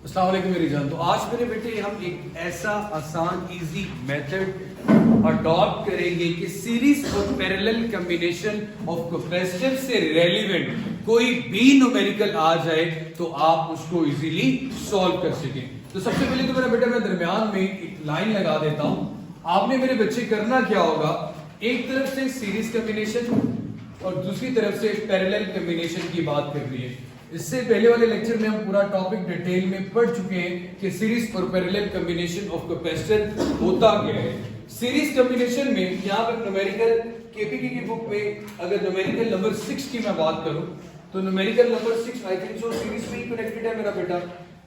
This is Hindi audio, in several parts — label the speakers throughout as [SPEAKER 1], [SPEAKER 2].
[SPEAKER 1] अस्सलाम वालेकुम मेरी जान। तो आज मेरे बेटे हम एक ऐसा आसान इजी मेथड अडॉप्ट करेंगे कि सीरीज और पैरेलल कॉम्बिनेशन ऑफ कैपेसिटर से रेलेवेंट कोई भी न्यूमेरिकल आ जाए तो आप उसको इजीली सॉल्व कर सकें। तो सबसे पहले तो मेरा बेटा मैं दरमियान में एक लाइन लगा देता हूं। आपने मेरे बच्चे करना क्या होगा, एक तरफ से सीरीज कॉम्बिनेशन और दूसरी तरफ से पैरेलल कॉम्बिनेशन की बात कर रही है। इससे पहले वाले लेक्चर में हम पूरा टॉपिक डिटेल में पढ़ चुके हैं कि सीरीज और पैरेलल कॉम्बिनेशन ऑफ कैपेसिटर होता क्या है। सीरीज कॉम्बिनेशन में यहाँ पर न्यूमेरिकल केपीके की बुक में अगर न्यूमेरिकल नंबर 6 की मैं बात करूं तो numerical number 6 I think so series में ही कनेक्टेड है मेरा बेटा।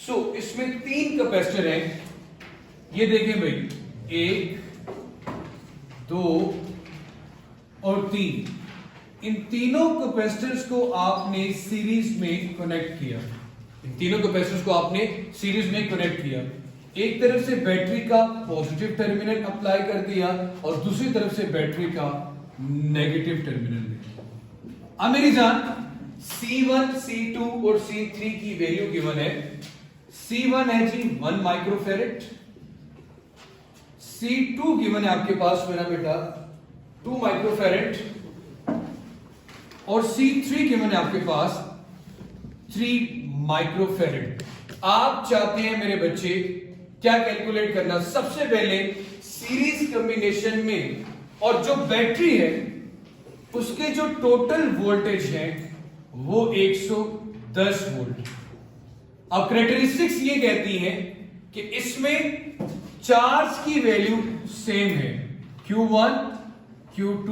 [SPEAKER 1] सो इसमें 3 कैपेसिटर हैं, ये देखें भाई 1 2 और 3। इन तीनों कैपेसिटर्स को आपने सीरीज में कनेक्ट किया। इन तीनों कैपेसिटर्स को आपने सीरीज में कनेक्ट किया। एक तरफ से बैटरी का पॉजिटिव टर्मिनल अप्लाई कर दिया और दूसरी तरफ से बैटरी का नेगेटिव टर्मिनल। अब मेरी जान C1, C2 और C3 की वैल्यू गिवन है। C1 है जी 1 माइक्रोफैरेड, C2 गिवन है आपके पास मेरा बेटा 2 माइक्रोफैरेड और C3 गिवन है आपके पास 3 माइक्रोफैरेड। आप चाहते हैं मेरे बच्चे क्या कैलकुलेट करना, सबसे पहले सीरीज कॉम्बिनेशन में और जो बैटरी है उसके जो टोटल वोल्टेज है वो 110 वोल्ट। अब कैरेक्टरिस्टिक्स ये कहती हैं कि इसमें चार्ज की वैल्यू सेम है, Q1 Q2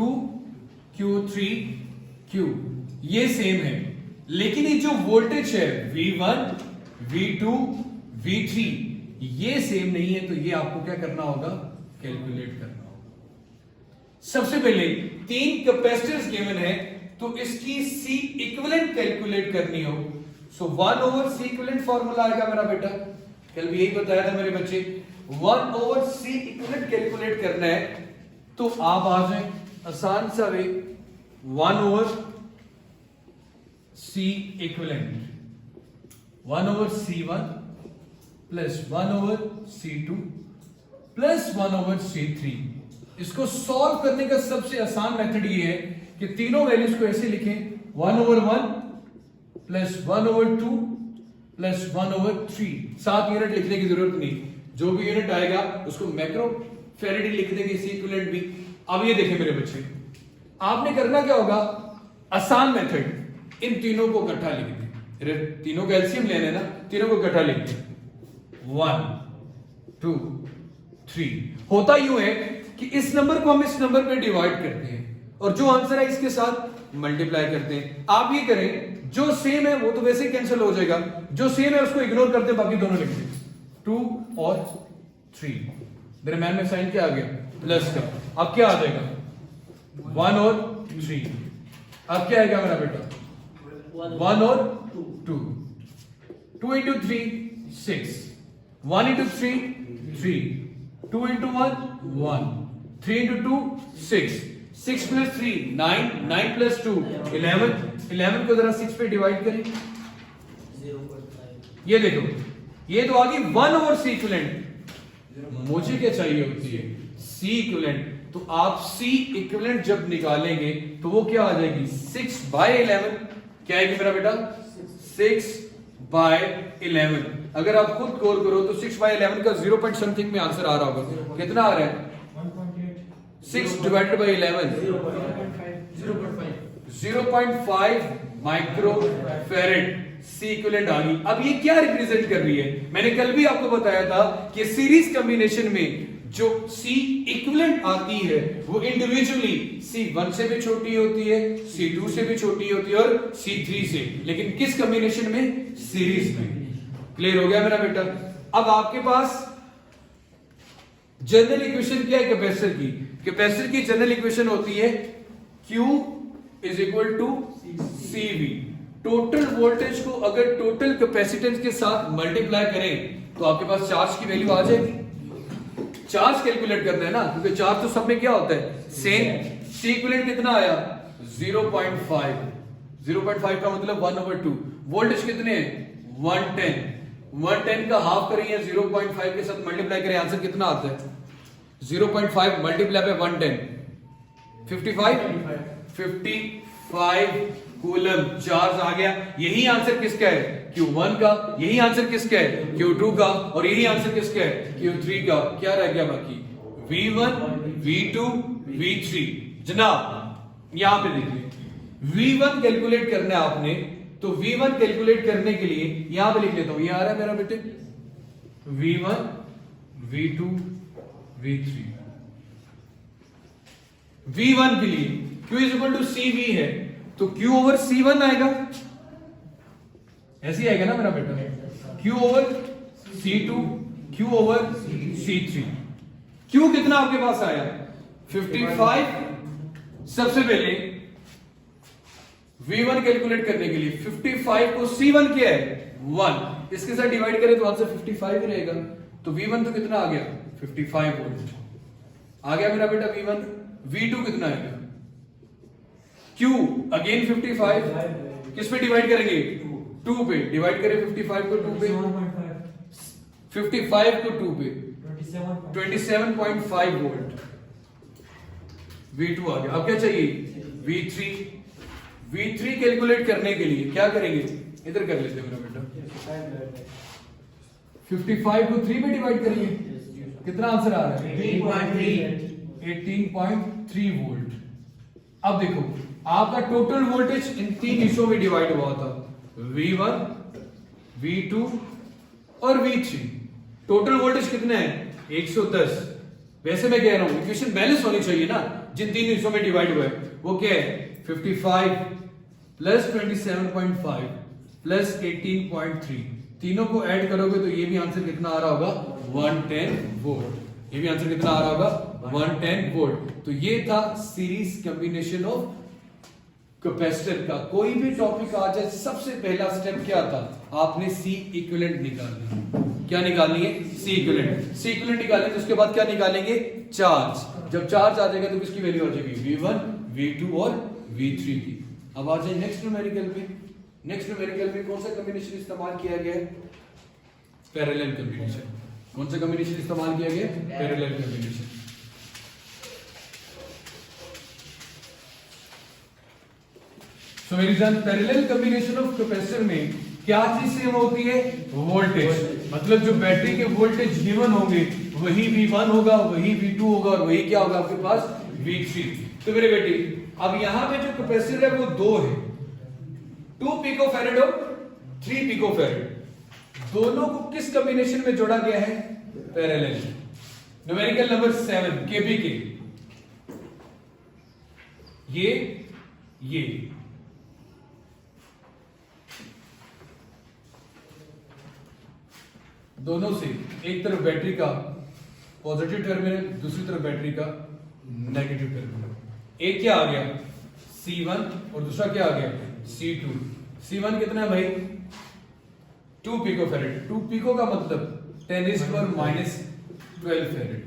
[SPEAKER 1] Q3 Q ये सेम है, लेकिन ये जो वोल्टेज है V1 V2 V3 ये सेम नहीं है। तो ये आपको क्या करना होगा, कैलकुलेट करना होगा। सबसे पहले 3 कैपेसिटर्स गिवन है तो इसकी C इक्विवेलेंट कैलकुलेट करनी हो। सो 1 ओवर C इक्विवेलेंट फॉर्मूला आएगा मेरा बेटा, कल भी यही बताया था मेरे बच्चे। 1 ओवर C इक्विवेलेंट कैलकुलेट करना है तो आप आ जाए आसान सा वे 1 over C equivalent 1 over C1 plus 1 over C2 plus 1 over C3। इसको सॉल्व करने का सबसे आसान मेथड ये है कि तीनों वैल्यूज को ऐसे लिखें 1 over 1 plus 1 over 2 plus 1 over 3। 7 unit लिखने की जरूरत नहीं, जो भी यूनिट आएगा उसको माइक्रो फैरेड लिख देंगे, C इक्विवेलेंट भी। अब ये देखें मेरे बच्चे, आपने करना क्या होगा, आसान मेथड, इन तीनों को इकट्ठा लिख दें। तीनों का एलसीएम लेना है ना, तीनों को इकट्ठा लिख दें 1 2 3। होता यूं है कि इस नंबर को हम इस नंबर पे डिवाइड करते हैं और जो आंसर है इसके साथ मल्टीप्लाई करते हैं। आप ये करें, जो सेम है वो तो वैसे ही कैंसिल हो जाएगा, जो सेम है उसको इग्नोर करते हैं, बाकी दोनों लिख दें 2 और 3। दरम्यान में साइन क्या आ गया, प्लस का। अब क्या आ जाएगा 1 और 3। अब क्या आएगा मेरा बेटा 1 और 2। 2 into 3 6, 1 into 3 3, 2 into 1 1, 3 into 2 6, 6 plus 3 9, 9 plus 2 11, 11 को जरा 6 पे डिवाइड करें। 0.5। ये देखो, ये तो आ गई 1 ओवर C इक्विवेलेंट। मुझे क्या चाहिए होती है C इक्विवेलेंट। तो आप C इक्विवेलेंट जब निकालेंगे तो वो क्या आ जाएगी 6/11। क्या आएगी मेरा बेटा 6/11। अगर आप खुद गौर करो तो 6/11 का 0 पॉइंट समथिंग में आंसर आ रहा होगा। कितना आ रहा है 6 divided by 11 0.5 micro farad C equivalent आ गई। अब ये क्या रिप्रेजेंट कर रही है, मैंने कल भी आपको बताया था कि सीरीज कॉम्बिनेशन में जो C इक्विवेलेंट आती है वो इंडिविजुअली C1 से भी छोटी होती है, C2 से भी छोटी होती है और C3 से, लेकिन किस कॉम्बिनेशन में, सीरीज में। क्लियर हो गया मेरा बेटा। अब आपके पास जनरल इक्वेशन क्या है कैपेसिटर की, कैपेसिटर की जनरल इक्वेशन होती है Q is equal to CV। Total voltage को अगर टोटल कैपेसिटेंस के साथ मल्टीप्लाई करें तो आपके पास चार्ज की वैल्यू आ जाएगी। चार्ज कैलकुलेट करना है ना, क्योंकि चार्ज तो सब में क्या होता है सेम। C इक्विवेलेंट कितना आया 0.5, 0.5 का मतलब 1/2। वोल्टेज कितने हैं 110, 110 का हाफ करें या 0.5 के साथ मल्टीप्लाई करें, आंसर कितना आता है? 0.5 मल्टीप्लाई पे 110 55 कूलम चार्ज आ गया। यही आंसर किसका है? Q1 का। यही आंसर किसका है? Q2 का। और यही आंसर किसका है? Q3 का। क्या रह गया बाकी? V1 V2 V3। जनाब यहां पे देखिए, V1 कैलकुलेट करना है आपने, तो V1 कैलकुलेट करने के लिए यहां पे लिख लेता हूं, ये आ रहा है मेरा बेटे V1 V2 V3। V1 के लिए Q is equal to CV है, तो Q ओवर C1 आएगा, ऐसे ही आएगा ना मेरा बेटा। Q over C2, Q over C3। Q कितना आपके पास आया? 55। सबसे पहले V1 कैलकुलेट करने के लिए 55 को C1 क्या है? 1, इसके साथ डिवाइड करें तो आंसर 55 ही रहेगा। तो V1 तो कितना आ गया? 55 वोल्ट आ गया मेरा बेटा V1। V2 कितना आएगा? Q अगेन 55, किस पे डिवाइड करेंगे? 2 पे डिवाइड करें। 55 को 2 पे, 55 को 2 पे 27.5 वोल्ट V2 आ गया। अब क्या चाहिए? V3। V3 कैलकुलेट करने के लिए क्या करेंगे? इधर कर लेते हैं मेरा बेटा। 55 को 3 में डिवाइड करेंगे, कितना आंसर आ रहा है? 18.3 वोल्ट। अब देखो आपका टोटल वोल्टेज इन 3 हिस्सों में डिवाइड हुआ था, V1 V2 और V3। टोटल वोल्टेज कितना है? 110। वैसे मैं कह रहा हूं इक्वेशन बैलेंस होनी चाहिए ना, जिन 3 हिस्सों में डिवाइड हुआ है वो क्या है? 55 प्लस 27.5 प्लस 18.3, तीनों को ऐड करोगे तो ये भी आंसर कितना आ रहा होगा? 110 वोल्ट। ये भी आंसर कितना आ रहा होगा? 110 वोल्ट। तो ये था सीरीज कॉम्बिनेशन ऑफ कैपेसिटर का। कोई भी टॉपिक आ जाए, सबसे पहला स्टेप क्या था? आपने सी इक्विवेलेंट निकालनी है। क्या निकालनी है? सी इक्विवेलेंट। सी इक्विवेलेंट निकालेंगे, उसके बाद क्या निकालेंगे? चार्ज। जब चार्ज आ जाएगा तो किसकी वैल्यू आ जाएगी? V1 V2 और V3 की। अब आ जाए नेक्स्ट न्यूमेरिकल में। नेक्स्ट न्यूमेरिकल में कौन सा कॉम्बिनेशन इस्तेमाल किया गया है? Parallel combination. कौन सा कॉम्बिनेशन इस्तेमाल किया गया? Parallel combination. तो मेरी जान, पैरेलल कॉम्बिनेशन ऑफ कैपेसिटर में क्या चीज सेम होती है? वोल्टेज। मतलब जो बैटरी के वोल्टेज गिवन होंगे वही V1 होगा, वही V2 होगा और वही क्या होगा आपके पास? V3। तो मेरे बेटे अब यहां पे जो कैपेसिटर है वो 2 है, 2 पिकोफैरेड और 3 पिकोफैरेड। दोनों को किस कॉम्बिनेशन में जोड़ा गया है? पैरेलल। Numerical number 7 KBK. ये दोनों से एक तरफ बैटरी का पॉजिटिव टर्मिनल, दूसरी तरफ बैटरी का नेगेटिव टर्मिनल। एक क्या आ गया? C1 और दूसरा क्या आ गया? C2। C1 कितना है भाई? 2 पिकोफैरेड। 2 पिको का मतलब 10⁻⁻12 फैरेड।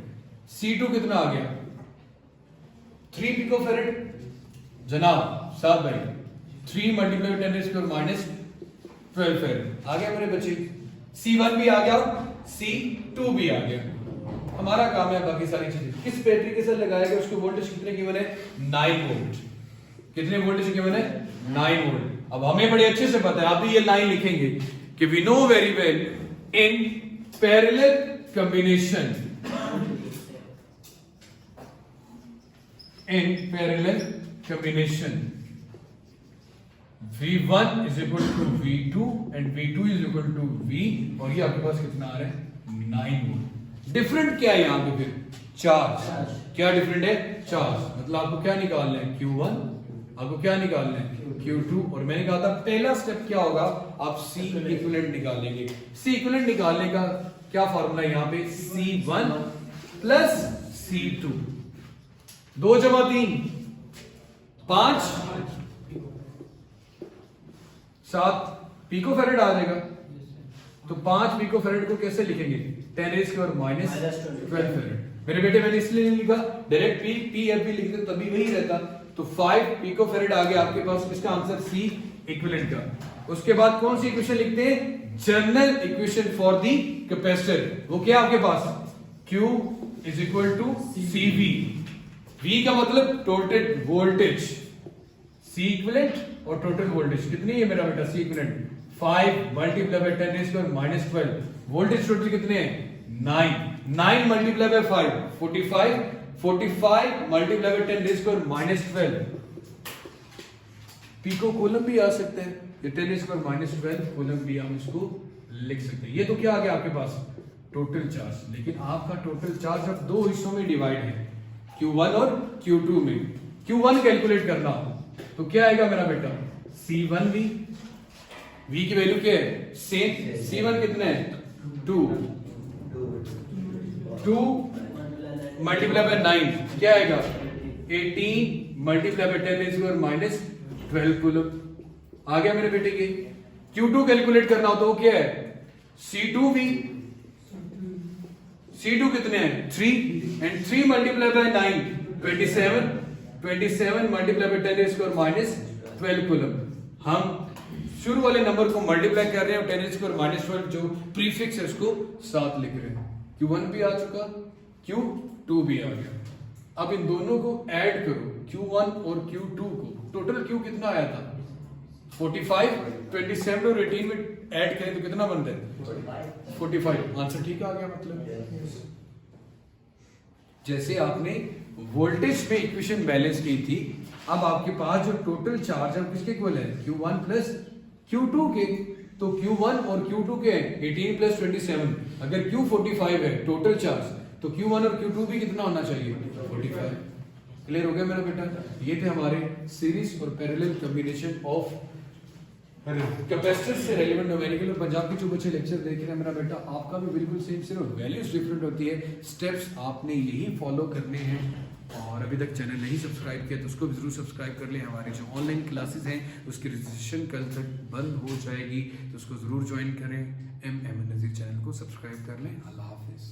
[SPEAKER 1] C2 कितना आ गया? 3 पिकोफैरेड। जनाब साहब भाई 3 मल्टीप्लाई 10⁻⁻12 फैरेड आ गया मेरे बच्चे। C1 भी आ गया, C2 भी आ गया। हमारा काम है बाकी सारी चीजें। किस बैटरी के साथ लगाया गया, उसको वोल्टेज कितने गिवन है? 9 वोल्ट। कितने वोल्टेज गिवन है? 9 वोल्ट। अब हमें बड़े अच्छे से पता है, आप भी ये लाइन लिखेंगे कि we know very well in parallel combination, in parallel combination V1 is equal to V2 and V2 is equal to V, और ये आपके पास कितना आ रहा है? 9 वोल्ट। डिफरेंट क्या है यहां पे? फिर चार्ज। क्या डिफरेंट है? चार्ज। मतलब आपको क्या निकालना है? Q1। आपको क्या निकालना है? Q2। और मैंने कहा था पहला स्टेप क्या होगा? आप C इक्विवेलेंट निकालेंगे। C इक्विवेलेंट निकालने का क्या फॉर्मूला है यहाँ पे? C1 plus C2। 2 जमा 3 5 7 पिकोफैरेड आ जाएगा। तो 5 पिकोफैरेड को कैसे लिखेंगे? 10⁻⁻12 फैरेड। मेरे बेटे मैंने इसलिए नहीं लिखा, डायरेक्ट P F भी लिखते तभी वही रहता। तो 5 पिकोफैरेड आ गया आपके पास। इसका आंसर C इक्विवेलेंट का। उसके बाद कौन सी इक्वेशन लिखते हैं? General equation for the capacitor. वो क्या आपके पास? Q is equal to CV। V का मतलब टोटल वोल्टेज, C इक्विवेलेंट और टोटल वोल्टेज कितनी है मेरा बेटा? C equivalent 5 multiply by 10 raise to minus 12। Voltage total कितने हैं? 9 multiply by 5 45, 45 multiply by 10 raise to minus 12। Pico coulomb भी आ सकते हैं, ये 10 रेज़ टू माइनस 12 कूलम भी हम इसको लिख सकते हैं। ये तो क्या आ गया आपके पास? Total charge. लेकिन आपका टोटल चार्ज अब दो हिस्सों में डिवाइड है, Q1 और Q2 में। Q1 कैलकुलेट करना हो तो क्या आएगा मेरा बेटा? C1V। V की वैल्यू क्या है? सेम। C1 कितने है? 2 मल्टीप्लाई बाय 9 क्या आएगा? 18 multiply by 10 raise to minus 12 coulomb. आ गया मेरे बेटे के। Q2 कैलकुलेट करना हो तो क्या है? C2V। C2 कितने हैं? 3 and 3 multiply by 9 27, 27 multiply by 10 raise to minus 12 coulomb. हम शुरू वाले नंबर को मल्टीप्लाई कर रहे हैं और 10 रेज़ टू माइनस 12 जो प्रीफिक्स है उसको साथ लिख रहे हैं। Q1 भी आ चुका, Q2 भी आ गया। अब इन दोनों को ऐड करो, Q1 और Q2 को। टोटल Q कितना आया था? 45, 27 और 18 में ऐड करें तो कितना बनता है? 45। आंसर ठीक आ गया मतलब। जैसे आपने वोल्टेज पे इक्वेशन बैलेंस की थी, अब आपके पास जो टोटल चार्ज है किसके इक्वल है? Q1 प्लस Q2 के। तो Q1 और Q2 के 18 प्लस 27। अगर Q 45 है टोटल चार्ज तो Q1 और Q2 भी कितना होना चाहिए? 45। क्लियर हो गया मेरा बेटा? ये थे हमारे सीरीज और पैरेलल कॉम्बिनेशन ऑफ कैपेसिटर से रेलेवेंट न्यूमेरिकल। और पंजाब के जो बच्चे लेक्चर देख रहे हैं मेरा बेटा, आपका भी बिल्कुल सेम, सिर्फ वैल्यूज डिफरेंट होती है। स्टेप्स आपने यही फॉलो करने हैं। और अभी तक चैनल नहीं सब्सक्राइब किया तो उसको भी जरूर सब्सक्राइब कर लें। हमारे जो ऑनलाइन क्लासेस हैं उसकी रजिस्ट्रेशन कल तक बंद हो जाएगी, तो उसको जरूर ज्वाइन करें। एम नज़ीर चैनल को सब्सक्राइब कर लें। अल्लाह हाफिज़।